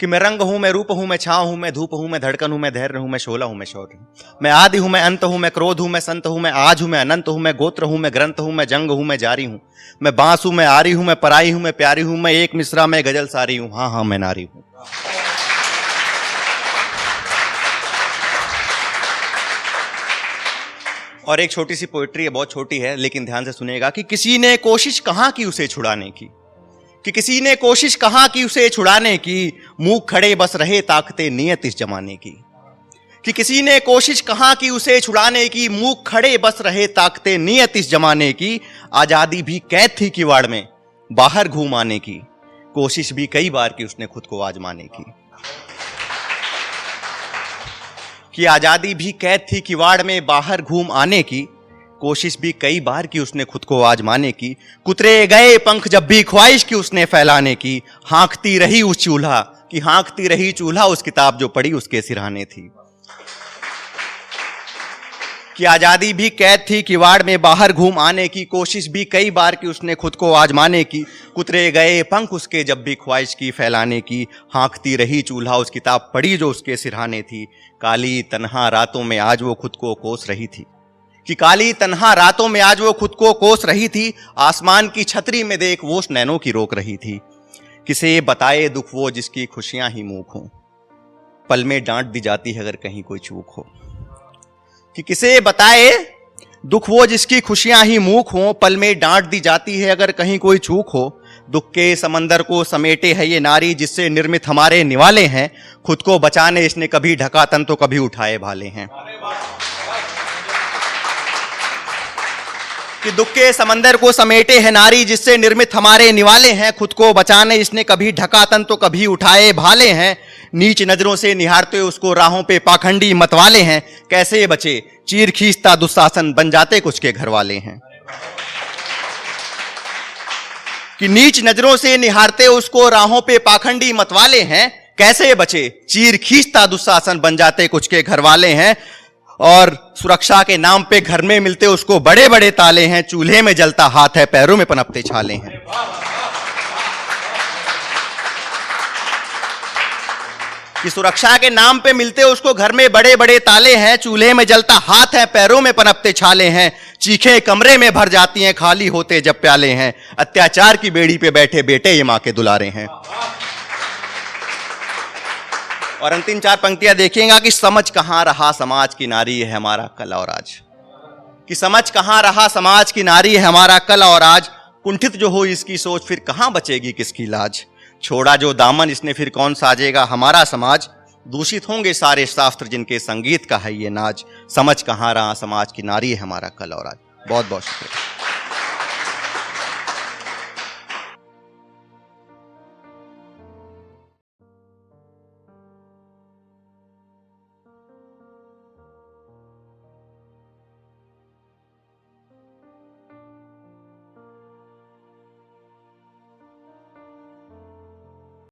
कि मैं रंग हूं, मैं रूप हूं, मैं छांव हूं, मैं धूप हूं, मैं धड़कन हूं, मैं धैर्य हूं, मैं शोला हूं, मैं शौर्य हूं, मैं आदि हूं, मैं अंत हूं, मैं क्रोध हूं, मैं संत हूं, मैं आज हूं, मैं अनंत हूं, मैं गोत्र हूं, मैं ग्रंथ हूं, मैं जंग हूं, मैं जारी हूं, मैं बांस हूं, मैं आरी हूं, मैं पराई हूं, मैं प्यारी हूं, मैं एक मिसरा, मैं गजल सारी हूं, हाँ हाँ मैं नारी हूं। और एक छोटी सी पोएट्री है, बहुत छोटी है लेकिन ध्यान से सुनिएगा कि किसी ने कोशिश कहां की उसे छुड़ाने की, कि किसी ने कोशिश कहां की उसे छुड़ाने की, मुंह खड़े बस रहे ताकते नियत इस जमाने की, कि किसी ने कोशिश कहां की उसे छुड़ाने की, मुंह खड़े बस रहे ताकते नियत इस जमाने की, आजादी भी कैद थी किवाड़ में बाहर घूम आने की, कोशिश भी कई बार की उसने खुद को आजमाने की, कि आजादी भी कैद थी किवाड़ में बाहर घूम आने की, कोशिश भी कई बार की उसने खुद को आजमाने की, कुतरे गए पंख जब भी ख्वाहिश की उसने फैलाने की, हाँकती रही उस चूल्हा, कि हाँकती रही चूल्हा उस किताब जो पढ़ी उसके सिरहाने थी, कि आजादी भी कैद थी किवाड़ में बाहर घूम आने की, कोशिश भी कई बार की उसने खुद को आजमाने की, कुतरे गए पंख उसके जब भी ख्वाहिश की फैलाने की, हाँकती रही चूल्हा उस किताब पढ़ी जो उसके सिरहाने थी, काली तन्हा रातों में आज वो खुद को कोस रही थी, कि काली तन्हा रातों में आज वो खुद को कोस रही थी, आसमान की छतरी में देख वो नैनों की रोक रही थी, किसे बताए दुख वो जिसकी खुशियां ही मूक हों, पल में डांट दी जाती है अगर कहीं कोई चूक हो, कि किसे बताए दुख वो जिसकी खुशियां ही मूक हों, पल में डांट दी जाती है अगर कहीं कोई चूक हो, दुख के समंदर को समेटे है ये नारी जिससे निर्मित हमारे निवाले हैं, खुद को बचाने इसने कभी ढका तन तो कभी उठाए भाले हैं, कि दुख के समंदर को समेटे है नारी जिससे निर्मित हमारे निवाले हैं, खुद को बचाने इसने कभी ढका तन तो कभी उठाए भाले हैं, नीच नजरों से निहारते उसको राहों पे पाखंडी मतवाले हैं, कैसे बचे चीर खींचता दुशासन बन जाते कुछ के घर वाले हैं, कि नीच नजरों से निहारते उसको राहों पे पाखंडी मतवाले हैं, कैसे बचे चीर खींचता दुशासन बन जाते कुछ के घर वाले हैं, और सुरक्षा के नाम पे घर में मिलते उसको बड़े बड़े ताले हैं, चूल्हे में जलता हाथ है पैरों में पनपते छाले हैं, कि सुरक्षा के नाम पे मिलते उसको घर में बड़े बड़े ताले हैं, चूल्हे में जलता हाथ है पैरों में पनपते छाले हैं, चीखें कमरे में भर जाती हैं खाली होते जब प्याले हैं, अत्याचार की बेड़ी पे बैठे बेटे ये मां के दुलारे हैं। और अंतिम चार पंक्तियां देखिएगा कि समझ कहां रहा समाज की नारी है हमारा कल और आज, कि समझ कहां रहा समाज की नारी है हमारा कल और आज, कुंठित जो हो इसकी सोच फिर कहां बचेगी किसकी लाज, छोड़ा जो दामन इसने फिर कौन साजेगा हमारा समाज, दूषित होंगे सारे शास्त्र जिनके संगीत का है ये नाज, समझ कहां रहा समाज की नारी है हमारा कल और आज। बहुत बहुत शुक्रिया।